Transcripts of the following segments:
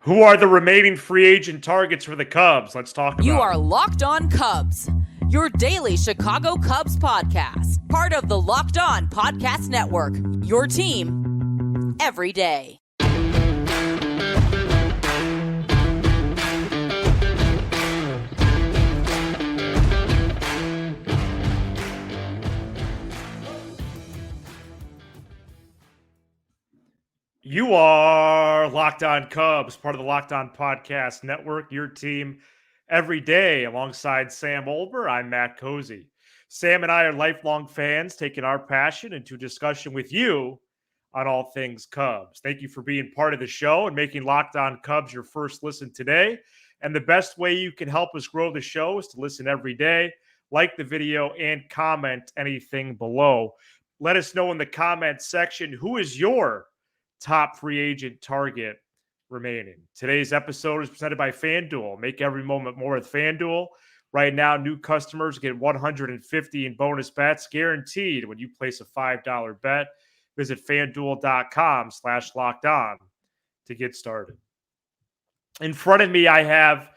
Who are the remaining free agent targets for the Cubs? Let's talk about You are it. Locked On Cubs, your daily Chicago Cubs podcast, part of the Locked On Podcast Network, your team every day. You are Locked On Cubs, part of the Locked On Podcast Network, your team every day. Alongside Sam Olber, I'm Matt Cozy. Sam and I are lifelong fans, taking our passion into discussion with you on all things Cubs. Thank you for being part of the show and making Locked On Cubs your first listen today. And the best way you can help us grow the show is to listen every day, like the video, and comment anything below. Let us know in the comment section who is your top free agent target remaining. Today's episode is presented by FanDuel. Make every moment more with FanDuel. Right now, new customers get $150 in bonus bets guaranteed when you place a $5 bet. Visit FanDuel.com/locked-on to get started. In front of me, I have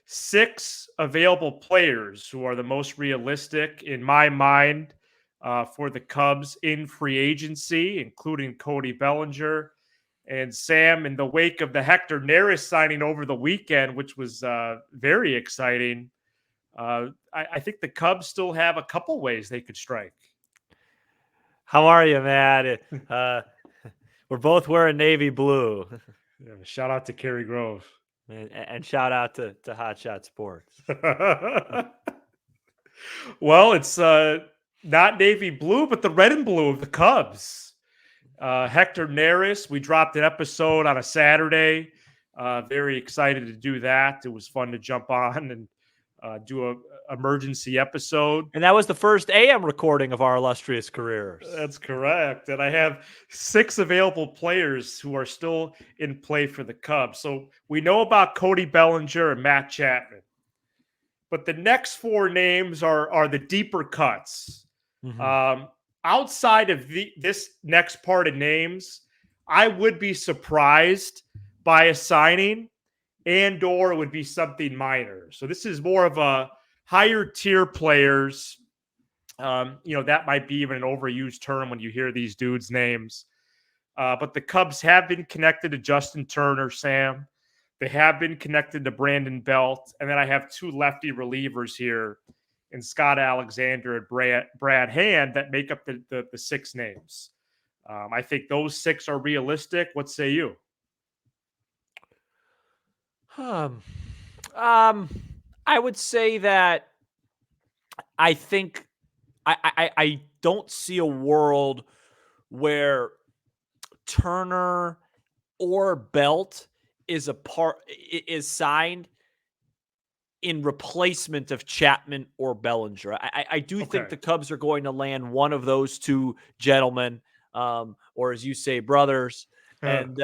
6 available players who are the most realistic in my mind for the Cubs in free agency, including Cody Bellinger. And Sam, in the wake of the Hector Neris signing over the weekend, which was very exciting, I think the Cubs still have a couple ways they could strike. How are you, Matt? We're both wearing navy blue. Yeah, shout out to Kerry Grove. And shout out to Hot Shot Sports. Well, it's not navy blue, but the red and blue of the Cubs. Hector Neris, we dropped an episode on a Saturday. Very excited to do that. It was fun to jump on and do an emergency episode. And that was the first AM recording of our illustrious careers. That's correct. And I have 6 available players who are still in play for the Cubs. So we know about Cody Bellinger and Matt Chapman. But the next 4 names are the deeper cuts. Mm-hmm. Outside of this next part of names, I would be surprised by a signing and/or it would be something minor. So this is more of a higher tier players. That might be even an overused term when you hear these dudes' names. But the Cubs have been connected to Justin Turner, Sam. They have been connected to Brandon Belt. And then I have 2 lefty relievers here in Scott Alexander and Brad Hand that make up the 6 names. I think those 6 are realistic. What say you? I would say that I think I don't see a world where Turner or Belt is signed in replacement of Chapman or Bellinger. I do think the Cubs are going to land one of those 2 gentlemen, or as you say, brothers. And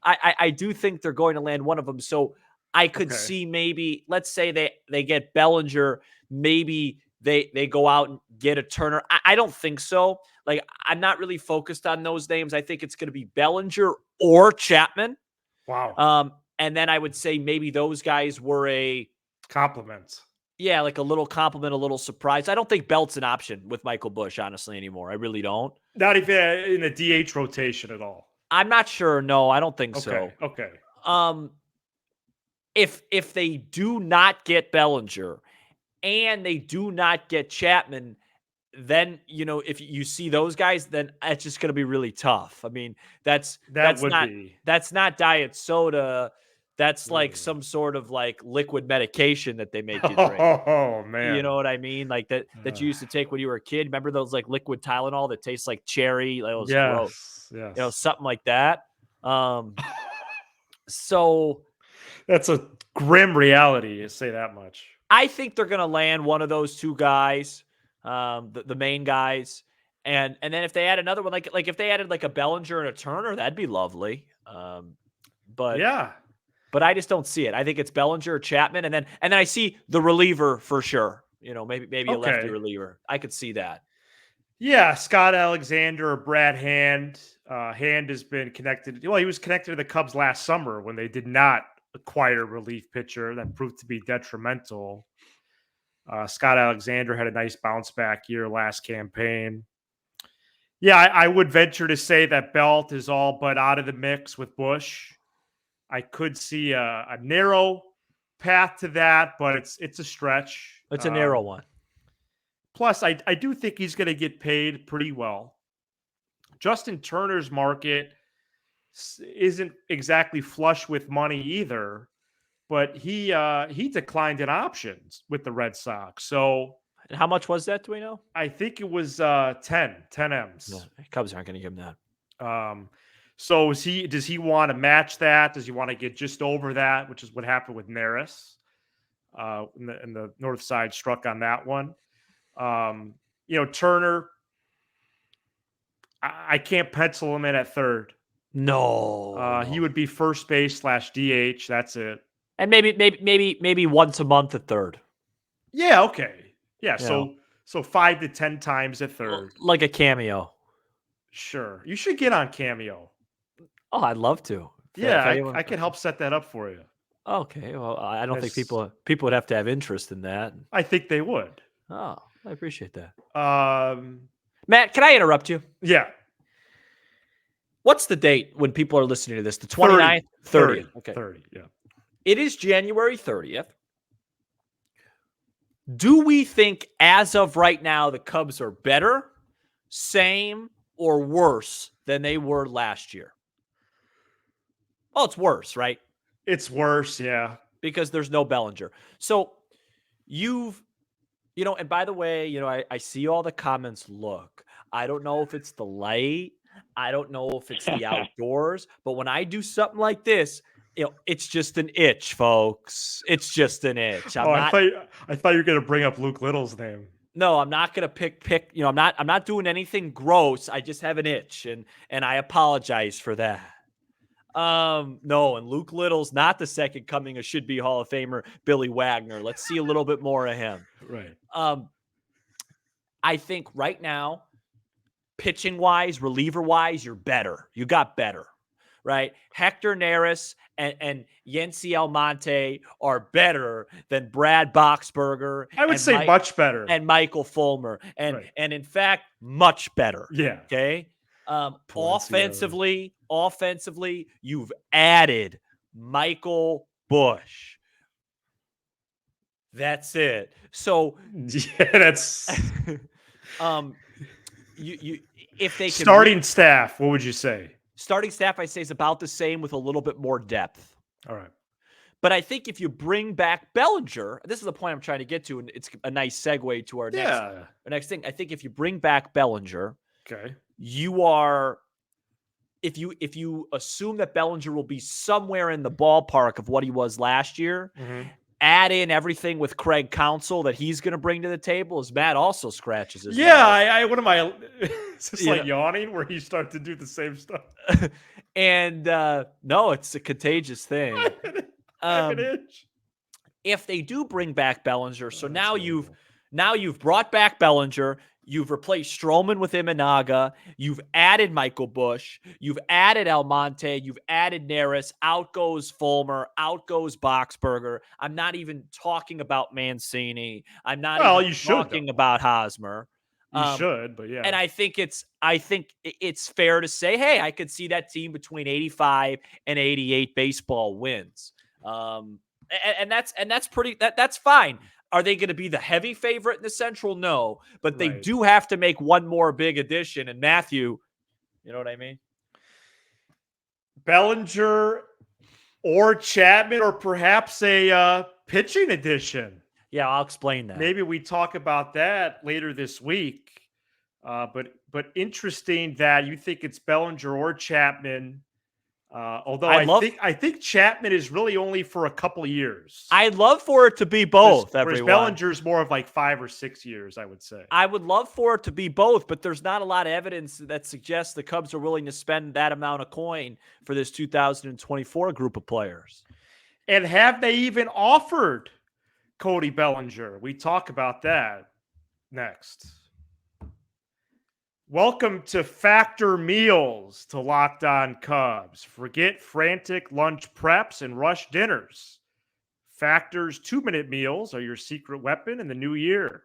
I do think they're going to land one of them. So I could see maybe, let's say they get Bellinger, maybe they go out and get a Turner. I don't think so. Like, I'm not really focused on those names. I think it's going to be Bellinger or Chapman. Wow. And then I would say maybe those guys were a compliment. Yeah, like a little compliment, a little surprise. I don't think Belt's an option with Michael Busch, honestly, anymore. I really don't. Not even in a DH rotation at all. I'm not sure. No, I don't think so. Okay. If they do not get Bellinger and they do not get Chapman, then, if you see those guys, then it's just going to be really tough. I mean, that's not diet soda. That's like some sort of like liquid medication that they make you drink. Oh man. You know what I mean? Like that you used to take when you were a kid. Remember those like liquid Tylenol that tastes like cherry? Like, it was gross. Yes. Something like that. So that's a grim reality, to say that much. I think they're going to land one of those 2 guys. The main guys, and then if they add another one, like if they added like a Bellinger and a Turner, that'd be lovely. But I just don't see it. I think it's Bellinger or Chapman, and then I see the reliever for sure. Maybe a lefty reliever. I could see that. Yeah, Scott Alexander or Brad Hand. Hand has been connected. Well, he was connected to the Cubs last summer when they did not acquire a relief pitcher. That proved to be detrimental. Scott Alexander had a nice bounce back year last campaign. Yeah, I would venture to say that Belt is all but out of the mix with Bush. I could see a narrow path to that, but it's a stretch. It's a narrow one. Plus, I do think he's going to get paid pretty well. Justin Turner's market isn't exactly flush with money either, but he declined an options with the Red Sox. So And how much was that? Do we know? I think it was 10 M's. Yeah, Cubs aren't going to give him that. So does he want to match that? Does he want to get just over that, which is what happened with Neris? In the north side struck on that one. Turner, I can't pencil him in at third. No. He would be first base / DH. That's it. And maybe once a month at third. Yeah. Okay. Yeah. You So 5 to 10 times at third. Like a cameo. Sure. You should get on Cameo. Oh, I'd love to. Yeah, I can help set that up for you. Okay. Well, I don't think people would have to have interest in that. I think they would. Oh, I appreciate that. Matt, can I interrupt you? Yeah. What's the date when people are listening to this? The 29th? 30th. Okay. 30, yeah. It is January 30th. Do we think as of right now the Cubs are better, same, or worse than they were last year? Oh, it's worse, right? It's worse, yeah. Because there's no Bellinger. So and by the way, I see all the comments. Look, I don't know if it's the light. I don't know if it's the outdoors. But when I do something like this, it's just an itch, folks. It's just an itch. I thought you were going to bring up Luke Little's name. No, I'm not going to pick. I'm not doing anything gross. I just have an itch, and I apologize for that. No, and Luke Little's not the second coming of should-be Hall of Famer Billy Wagner. Let's see a little bit more of him. Right. I think right now, pitching-wise, reliever-wise, you're better. You got better, right? Hector Neris and Yency Almonte are better than Brad Boxberger. I would say much better. And Michael Fulmer. And in fact, much better. Yeah. Okay? Offensively, you've added Michael Bush. That's it. So yeah, that's if they can starting staff, what would you say? Starting staff, I say, is about the same with a little bit more depth. All right. But I think if you bring back Bellinger, this is the point I'm trying to get to, and it's a nice segue to our next thing. I think if you bring back Bellinger, okay, you are, if you assume that Bellinger will be somewhere in the ballpark of what he was last year, add in everything with Craig Counsell that he's going to bring to the table, as Matt also scratches his I what am I? Is this like yawning where you start to do the same stuff? And no, it's a contagious thing. If they do bring back Bellinger, so now you've brought back Bellinger. You've replaced Stroman with Imanaga. You've added Michael Bush. You've added Almonte. You've added Neris. Out goes Fulmer. Out goes Boxberger. I'm not even talking about Mancini. I'm not even talking about Hosmer. You should, but yeah. And I think it's fair to say, hey, I could see that team between 85 and 88 baseball wins. And that's fine. Are they going to be the heavy favorite in the Central? No, but they do have to make one more big addition. And Matthew, you know what I mean? Bellinger or Chapman, or perhaps a pitching addition. Yeah, I'll explain that. Maybe we talk about that later this week. But interesting that you think it's Bellinger or Chapman. Although I think Chapman is really only for a couple of years. I'd love for it to be both. Whereas Bellinger's more of like 5 or 6 years, I would say. I would love for it to be both, but there's not a lot of evidence that suggests the Cubs are willing to spend that amount of coin for this 2024 group of players. And have they even offered Cody Bellinger? We talk about that next. Welcome to Factor Meals to Locked On Cubs. Forget frantic lunch preps and rush dinners. Factor's 2-minute meals are your secret weapon in the new year.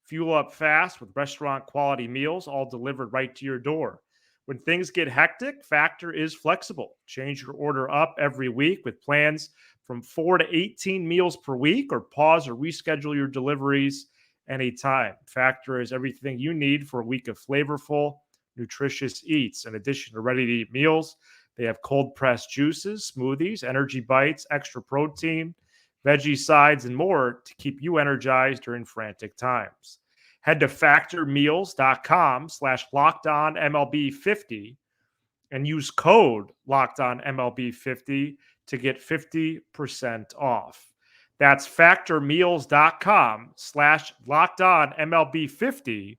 Fuel up fast with restaurant quality meals, all delivered right to your door. When things get hectic, Factor is flexible. Change your order up every week with plans from 4 to 18 meals per week, or pause or reschedule your deliveries anytime. Factor is everything you need for a week of flavorful, nutritious eats. In addition to ready to eat meals, they have cold pressed juices, smoothies, energy bites, extra protein, veggie sides, and more to keep you energized during frantic times. Head to factormeals.com/lockedonmlb50 and use code lockedonmlb50 to get 50% off. That's factormeals.com/lockedonmlb50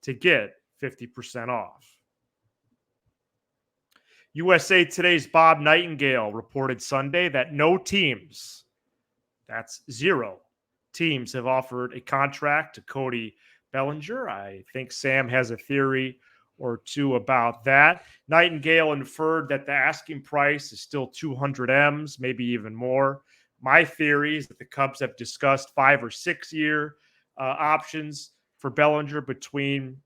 to get 50% off. USA Today's Bob Nightingale reported Sunday that no teams, that's 0 teams, have offered a contract to Cody Bellinger. I think Sam has a theory or two about that. Nightingale inferred that the asking price is still 200 M's, maybe even more. My theory is that the Cubs have discussed 5 or 6 year options for Bellinger between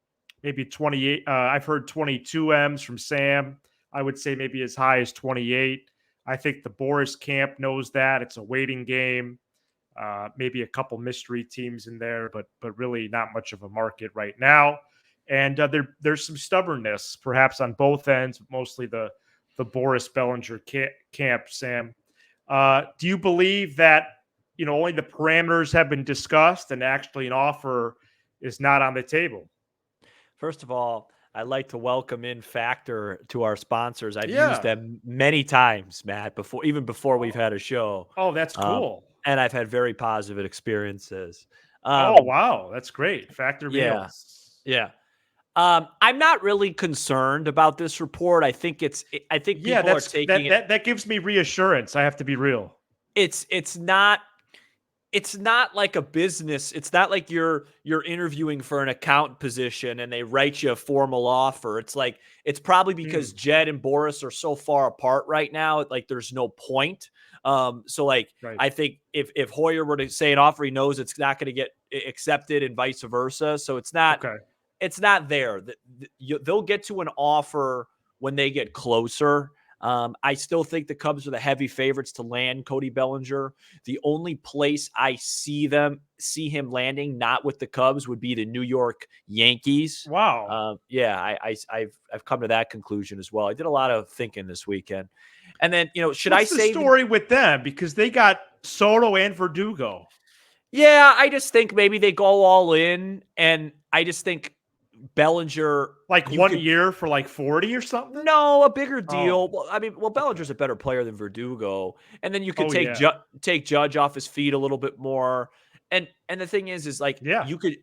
maybe 28. I've heard 22 M's from Sam. I would say maybe as high as 28. I think the Boris camp knows that. It's a waiting game. Maybe a couple mystery teams in there, but really not much of a market right now. And there's some stubbornness, perhaps on both ends, mostly the Boris Bellinger camp. Sam, do you believe that only the parameters have been discussed and actually an offer is not on the table? First of all, I'd like to welcome in Factor to our sponsors. I've used them many times, Matt, before we've had a show. Oh, that's cool. And I've had very positive experiences. Oh, wow. That's great. Factor meals. Yeah. I'm not really concerned about this report. I think people are taking it. That gives me reassurance. I have to be real. It's not like a business. It's not like you're interviewing for an account position and they write you a formal offer. It's like, it's probably because Jed and Boris are so far apart right now. Like there's no point. Right. I think if Hoyer were to say an offer, he knows it's not going to get accepted and vice versa. So it's not, it's not there. They'll get to an offer when they get closer. I still think the Cubs are the heavy favorites to land Cody Bellinger. The only place I see him landing, not with the Cubs, would be the New York Yankees. Wow. I've come to that conclusion as well. I did a lot of thinking this weekend. And then, should What's I say the story with them? Because they got Soto and Verdugo. Yeah, I just think maybe they go all in, and I just think Bellinger, like 1 year for like 40 or something? No, a bigger deal. Well, Bellinger's a better player than Verdugo, and then you could take Judge off his feet a little bit more. And the thing is like,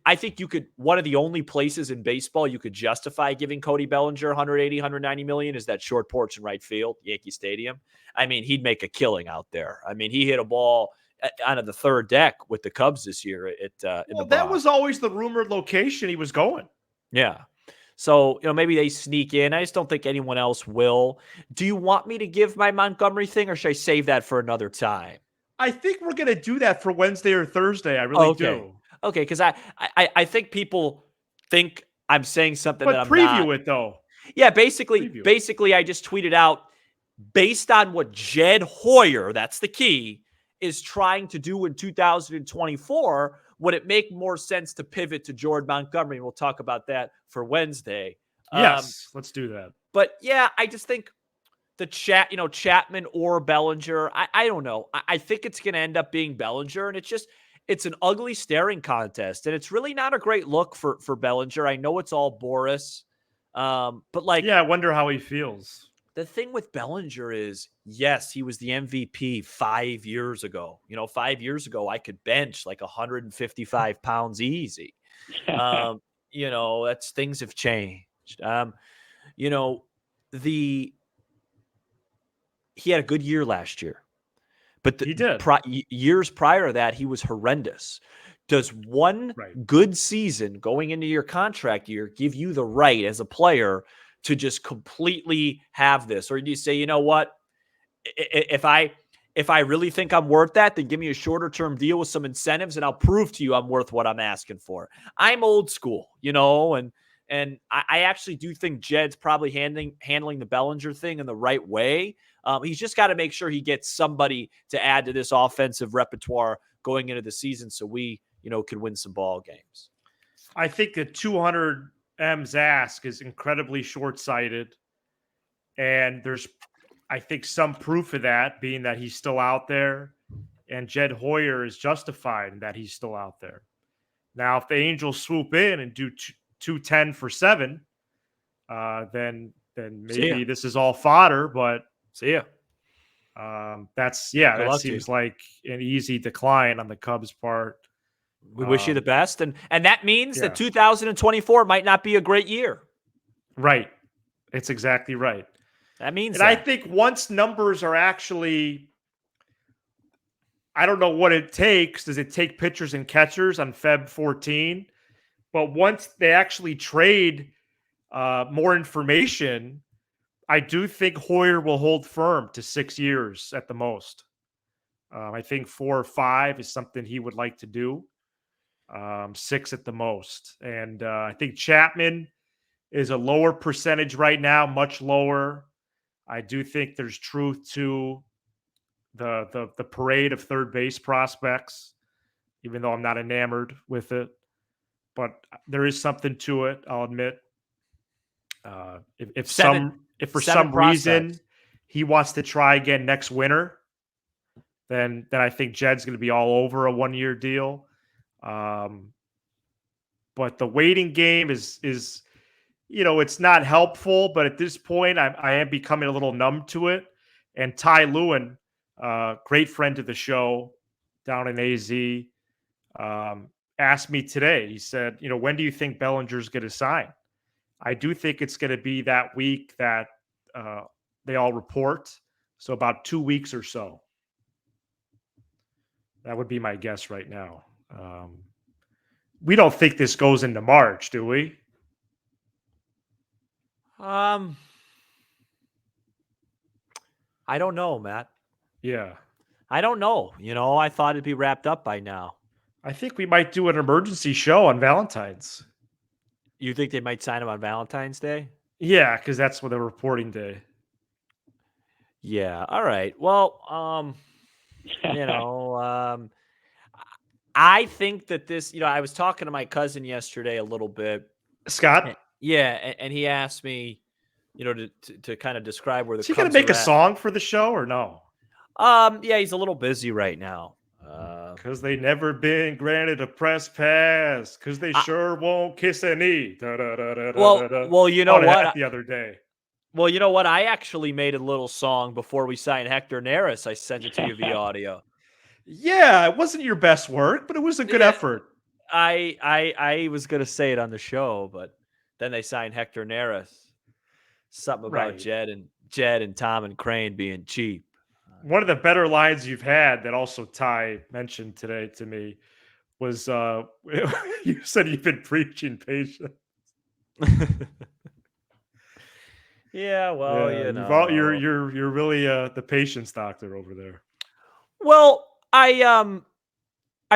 I think you could, one of the only places in baseball you could justify giving Cody Bellinger 180, 190 million is that short porch in right field, Yankee Stadium. He'd make a killing out there. He hit a ball out of the third deck with the Cubs this year that was always the rumored location he was going. Yeah. So, maybe they sneak in. I just don't think anyone else will. Do you want me to give my Montgomery thing, or should I save that for another time? I think we're going to do that for Wednesday or Thursday. I really do. Okay, because I think people think I'm saying something that I'm preview not. It, though. Yeah, basically, I just tweeted out, based on what Jed Hoyer, that's the key, is trying to do in 2024, would it make more sense to pivot to Jordan Montgomery? And we'll talk about that for Wednesday. Yes, let's do that. But yeah, I just think Chapman or Bellinger, I don't know. I think it's going to end up being Bellinger, and it's an ugly staring contest, and it's really not a great look for Bellinger. I know it's all Boris, but I wonder how he feels. The thing with Bellinger is, yes, he was the MVP 5 years ago. 5 years ago, I could bench like 155 pounds easy. Things have changed. He had a good year last year, but he did. Years prior to that, he was horrendous. Does one Right. good season going into your contract year give you the right as a player to just completely have this? Or do you say, you know what? If I really think I'm worth that, then give me a shorter term deal with some incentives and I'll prove to you I'm worth what I'm asking for. I'm old school, and I actually do think Jed's probably handling the Bellinger thing in the right way. He's just got to make sure he gets somebody to add to this offensive repertoire going into the season so we, can win some ball games. I think the 200 M's ask is incredibly short-sighted. And there's, I think, some proof of that being that he's still out there. And Jed Hoyer is justified in that he's still out there. Now, if the Angels swoop in and do 210 for 7, then maybe this is all fodder. But See ya. that Good luck to seems you. like an easy decline on the Cubs' part. We wish you the best, and that means Yeah. that 2024 might not be a great year. Right. It's exactly right. That means And I think once numbers are actually, I don't know what it takes. Does it take pitchers and catchers on Feb 14? But once they actually trade more information, I do think Hoyer will hold firm to 6 years at the most. I think 4 or 5 is something he would like to do. 6 at the most. And I think Chapman is a lower percentage right now, much lower. I do think there's truth to the parade of third base prospects, even though I'm not enamored with it. But there is something to it, I'll admit. If for some reason he wants to try again next winter, then I think Jed's going to be all over a 1-year deal. But the waiting game is it's not helpful. But at this point, I am becoming a little numb to it. And Ty Lewin, great friend of the show down in AZ, asked me today. He said, when do you think Bellinger's going to sign? I do think it's going to be that week that they all report. So about 2 weeks or so. That would be my guess right now. We don't think this goes into March, do we? I don't know, Matt. Yeah. I don't know. I thought it'd be wrapped up by now. I think we might do an emergency show on Valentine's. You think they might sign him on Valentine's Day? Yeah, because that's what the reporting day. Yeah. All right. Well, I think that this, I was talking to my cousin yesterday a little bit. Scott? Yeah. And he asked me, to kind of describe where the Is he going Cubs to make are a song for the show or no? Yeah, he's a little busy right now. Because they never been granted a press pass. Because they sure won't kiss any. Well, you know what? The other day. Well, you know what? I actually made a little song before we signed Hector Neris. I sent it to you via audio. Yeah, it wasn't your best work, but it was a good effort. I was going to say it on the show, but then they signed Hector Neris. Something about Jed and Tom and Crane being cheap. One of the better lines you've had that also Ty mentioned today to me was you said you've been preaching patience. Yeah, well, you're really the patience doctor over there. Well, I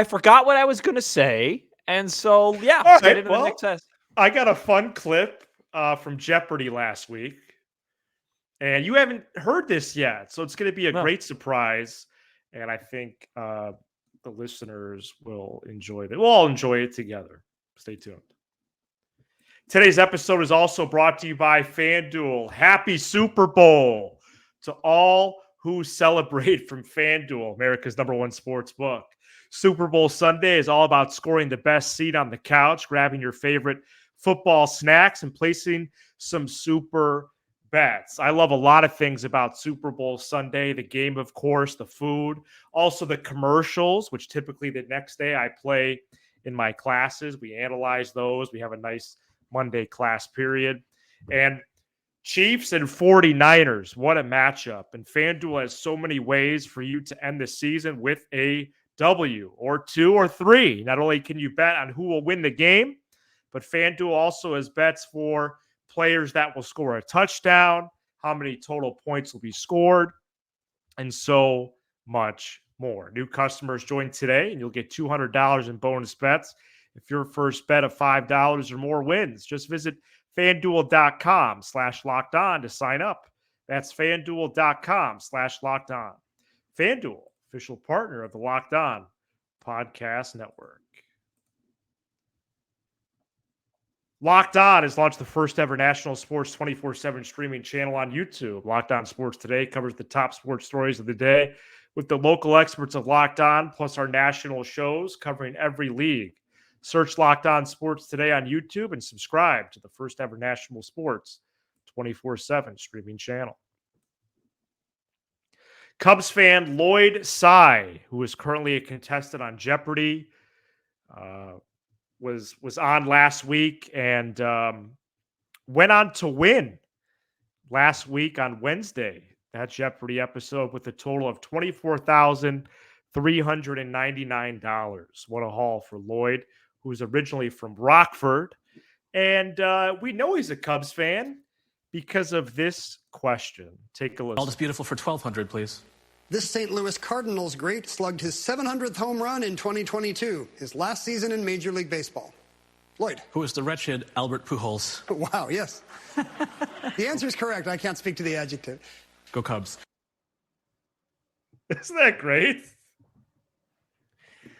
forgot what I was going to say, and so yeah, All get right, into the next test. I got a fun clip from Jeopardy last week, and you haven't heard this yet, so it's going to be a great surprise, and I think the listeners will enjoy it. We'll all enjoy it together. Stay tuned. Today's episode is also brought to you by FanDuel. Happy Super Bowl to all who celebrate from FanDuel, America's #1 sports book. Super Bowl Sunday is all about scoring the best seat on the couch, grabbing your favorite football snacks, and placing some super bets. I love a lot of things about Super Bowl Sunday. The game, of course, the food, also the commercials, which typically the next day I play in my classes. We analyze those. We have a nice Monday class period. And Chiefs and 49ers, what a matchup. And FanDuel has so many ways for you to end the season with a W, or 2 or 3. Not only can you bet on who will win the game, but FanDuel also has bets for players that will score a touchdown, how many total points will be scored, and so much more. New customers join today, and you'll get $200 in bonus bets if your first bet of $5 or more wins. Just visit FanDuel.com/locked-on to sign up. That's FanDuel.com/locked-on. FanDuel, official partner of the Locked On Podcast Network. Locked On has launched the first ever national sports 24/7 streaming channel on YouTube. Locked On Sports Today covers the top sports stories of the day with the local experts of Locked On, plus our national shows covering every league. Search Locked On Sports Today on YouTube and subscribe to the first ever national sports 24/7 streaming channel. Cubs fan Lloyd Sy, who is currently a contestant on Jeopardy, was on last week and went on to win last week on Wednesday, that Jeopardy episode, with a total of $24,399. What a haul for Lloyd, who's originally from Rockford. And we know he's a Cubs fan because of this question. Take a listen. All is beautiful for 1,200, please. This St. Louis Cardinals great slugged his 700th home run in 2022, his last season in Major League Baseball. Lloyd. Who is the wretched Albert Pujols? Wow, yes. The answer is correct. I can't speak to the adjective. Go Cubs. Isn't that great?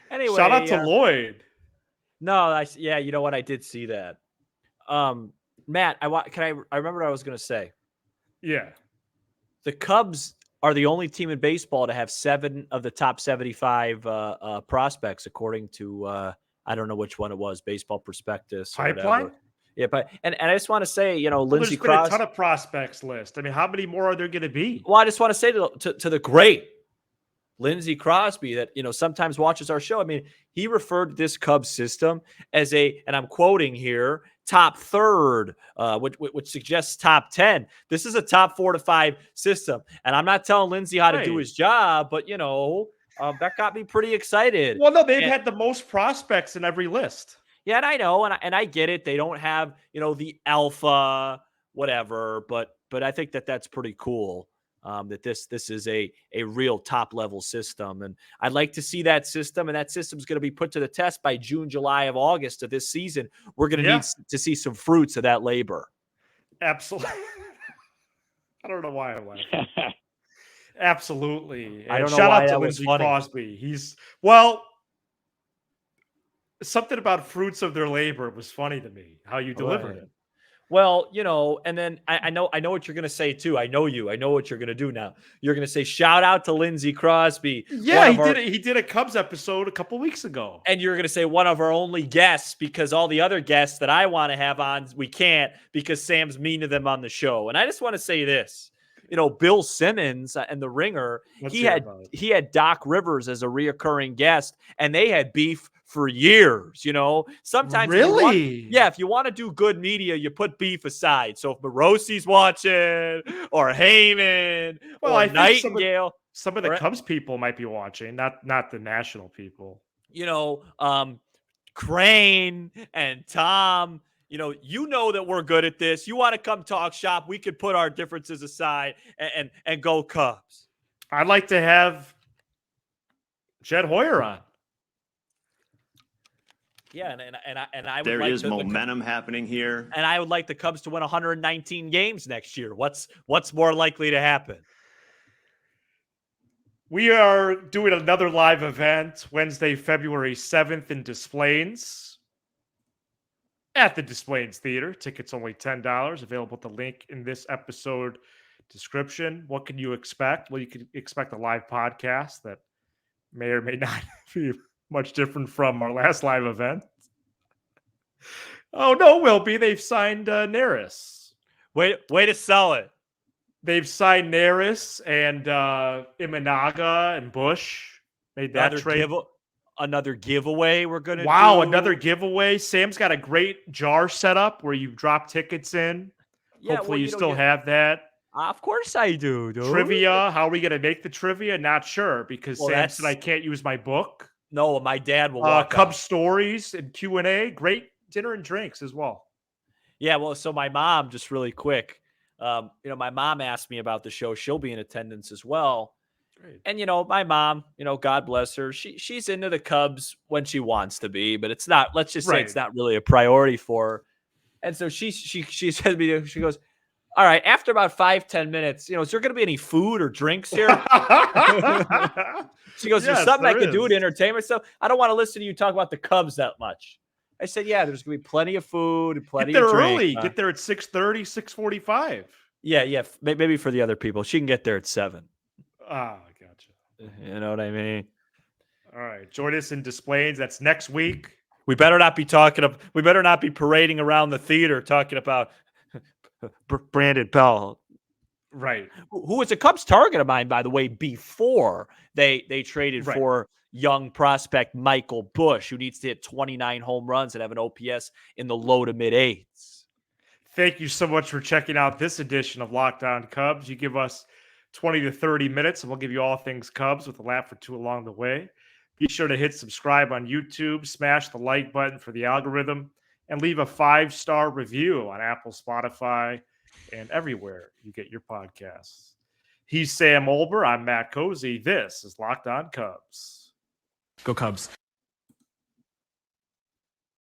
Anyway, shout out to Lloyd. No, yeah, you know what? I did see that. Matt, I remember what I was going to say. Yeah. The Cubs are the only team in baseball to have 7 of the top 75 prospects, according to I don't know which one it was, Baseball Prospectus. Pipeline? Yeah, but and I just want to say, Lindsey Crosby. There's been a Crosby. ton of prospects list. I mean, how many more are there going to be? Well, I just want to say to the great Lindsey Crosby that, sometimes watches our show. I mean, he referred to this Cubs system as and I'm quoting here, top third, which suggests top 10. This is a top 4 to 5 system. And I'm not telling Lindsey how to do his job, but, that got me pretty excited. Well, no, they've had the most prospects in every list. Yeah, and I know, and I get it. They don't have, the alpha, whatever, but I think that's pretty cool. That this is a real top level system, and I'd like to see that system, and that system is going to be put to the test by June, July, of August of this season. We're going to need to see some fruits of that labor. Absolutely. I don't know why I'm laughing. Absolutely. And I don't know shout why out to that was Lindsey funny. Crosby. Something about fruits of their labor was funny to me. How you delivered it. Well, and then I know what you're going to say too. I know what you're going to do now. You're going to say, shout out to Lindsey Crosby. Yeah, he did a Cubs episode a couple weeks ago. And you're going to say one of our only guests, because all the other guests that I want to have on, we can't because Sam's mean to them on the show. And I just want to say this. Bill Simmons and The Ringer, he had Doc Rivers as a reoccurring guest, and they had beef for years. Sometimes really, if you want to do good media, you put beef aside. So if Morosi's watching, or Heyman, or Nightingale, some of the Cubs people might be watching, not the national people. Crane and Tom. You know that we're good at this. You want to come talk shop, we could put our differences aside and go Cubs. I'd like to have Jed Hoyer on. Yeah, and I would there like is momentum happening here. And I would like the Cubs to win 119 games next year. What's more likely to happen? We are doing another live event Wednesday, February 7th in Des Plaines. At the Des Plaines Theater. Tickets only $10. Available at the link in this episode description. What can you expect? Well, you can expect a live podcast that may or may not be much different from our last live event. Oh, no, will be. They've signed Neris. Way to sell it. They've signed Neris and Imanaga and Bush. Made that trade. Another giveaway we're going to do. Wow, another giveaway. Sam's got a great jar set up where you drop tickets in. Yeah, Hopefully you still have that. Of course I do, dude. Trivia. How are we going to make the trivia? Not sure because Well, Sam said I that's- can't use my book. No, my dad will walk Cub out. stories and Q&A. Great dinner and drinks as well. Yeah, well, so my mom, just really quick, my mom asked me about the show. She'll be in attendance as well. Great. And my mom, God bless her. She's into the Cubs when she wants to be, but it's not. Let's just say it's not really a priority for her. And so she said to me, she goes, "All right, after about 5-10 minutes, is there going to be any food or drinks here?" She goes, "There's Yes, something I there can do to is. entertain myself. I don't want to listen to you talk about the Cubs that much." I said, "Yeah, there's going to be plenty of food and plenty Get there of drink." early. Get there at 6:30, 6:45. Yeah. Maybe for the other people, she can get there at 7. Ah, gotcha. You know what I mean? All right. Join us in Displays. That's next week. We better not be talking of. We better not be parading around the theater talking about Brandon Bell, Right. who was a Cubs target of mine, by the way, before they traded Right. for young prospect Michael Bush, who needs to hit 29 home runs and have an OPS in the low to mid 8s. Thank you so much for checking out this edition of Locked On Cubs. You give us 20 to 30 minutes, and we'll give you all things Cubs with a laugh or two along the way. Be sure to hit subscribe on YouTube, smash the like button for the algorithm, and leave a 5-star review on Apple, Spotify, and everywhere you get your podcasts. He's Sam Olber. I'm Matt Cozy. This is Locked On Cubs. Go Cubs.